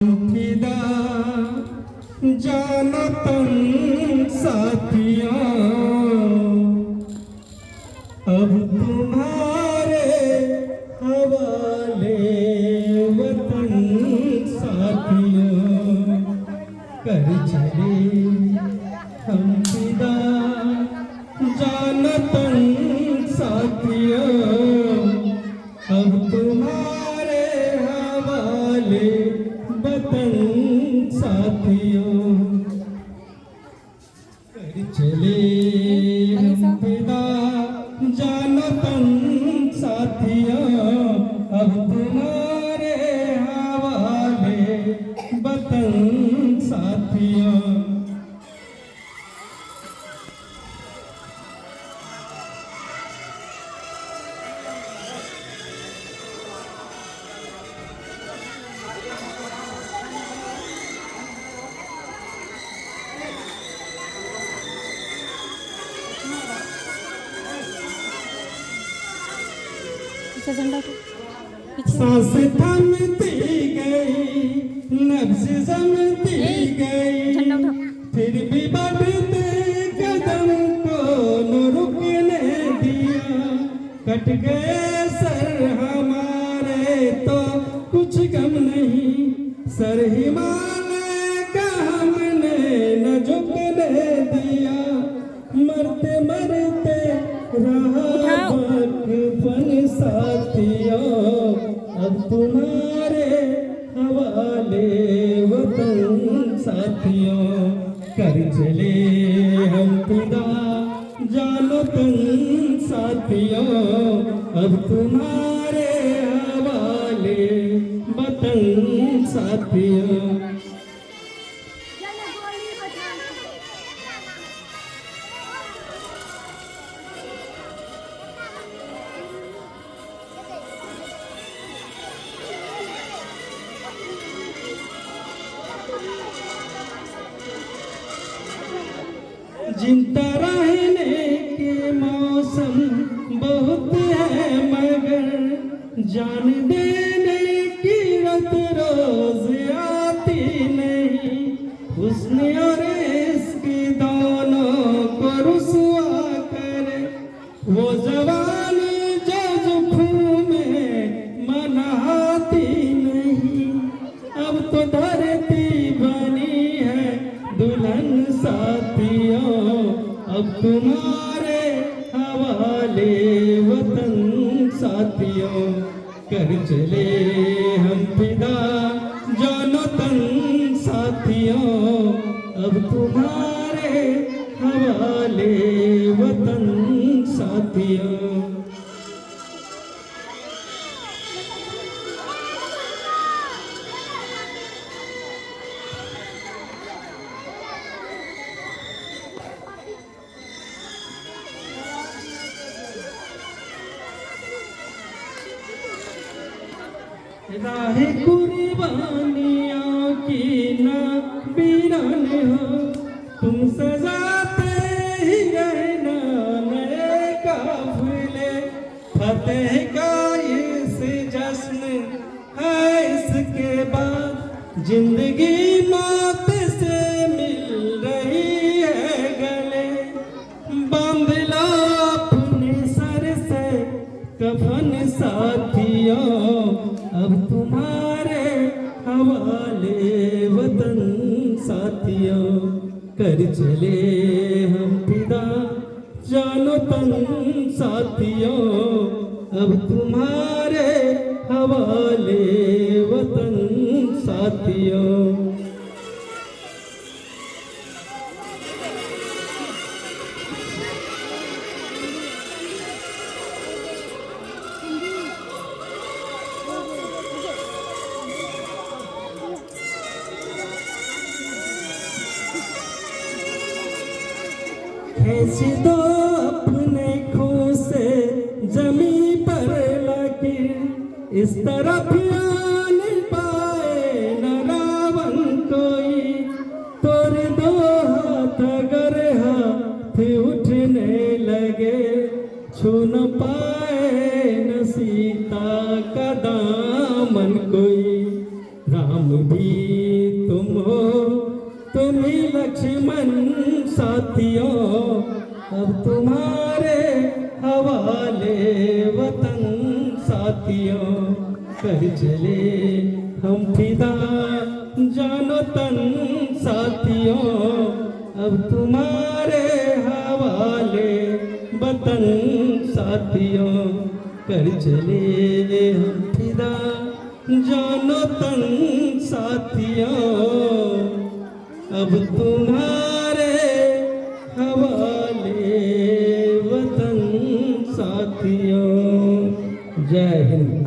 फिदा जानतन साथिया अब तुम्हारे हवाले वतन साथियों कर चले हम फिदा जानतन साथियों अब तुम्हारे हवाले वतन साथियों कर चले हम फिदा जानतन साथियों अब तुम्हारे हवाले वतन साथियों। सांस थमती गई नब्ज जमती गई फिर भी बढ़ते कदम को न रुकने दिया कट गए सर हमारे तो कुछ गम नहीं सर हिमालय का हमने न झुकने दिया मरते मरते रहा बचपन साथियों अब तुम्हारे हवाले वतन साथियों कर चले हम फिदा जानो तन साथियों अब तुम्हारे हवाले वतन साथियों। जिंदा रहने के मौसम बहुत है मगर जान देने की रत रोज आती नहीं हुस्न और इश्क दोनों को रुसवा करे वो जवानी जो जुखों में मनाती नहीं अब तो धरती बनी है दुल्हन साथियों अब तुम्हारे हवाले वतन साथियों कर चले हम फिदा जानो तन साथियों अब तुम्हारे हवाले वतन साथियों। राहे कुर्बानियों की ना वीरान हो तुम सजाते ही रहना नए काफिले फतेह का इस जश्न है इसके बाद जिंदगी मौत से मिल रही है गले बांध लो अपने सर से कफन साथियों अब तुम्हारे हवाले वतन साथियों कर चले हम फिदा जानो तन साथियों अब तुम्हारे हवाले वतन साथियों। खींच दो अपने खून से जमी पर लकीर इस तरफ आन पाए न रावण कोई तोड़ दो हाथ अगर हाथ उठने लगे छू न पाए न सीता का दामन कोई राम भी लक्ष्मी लक्ष्मण साथियों, अब तुम्हारे हवाले वतन साथियों, कर चले हम फिदा जानो तन साथियों, अब तुम्हारे हवाले वतन साथियों, कर चले हम फिदा जानो तन साथियों, अब तुम्हारे हवाले वतन साथियों। जय हिंद।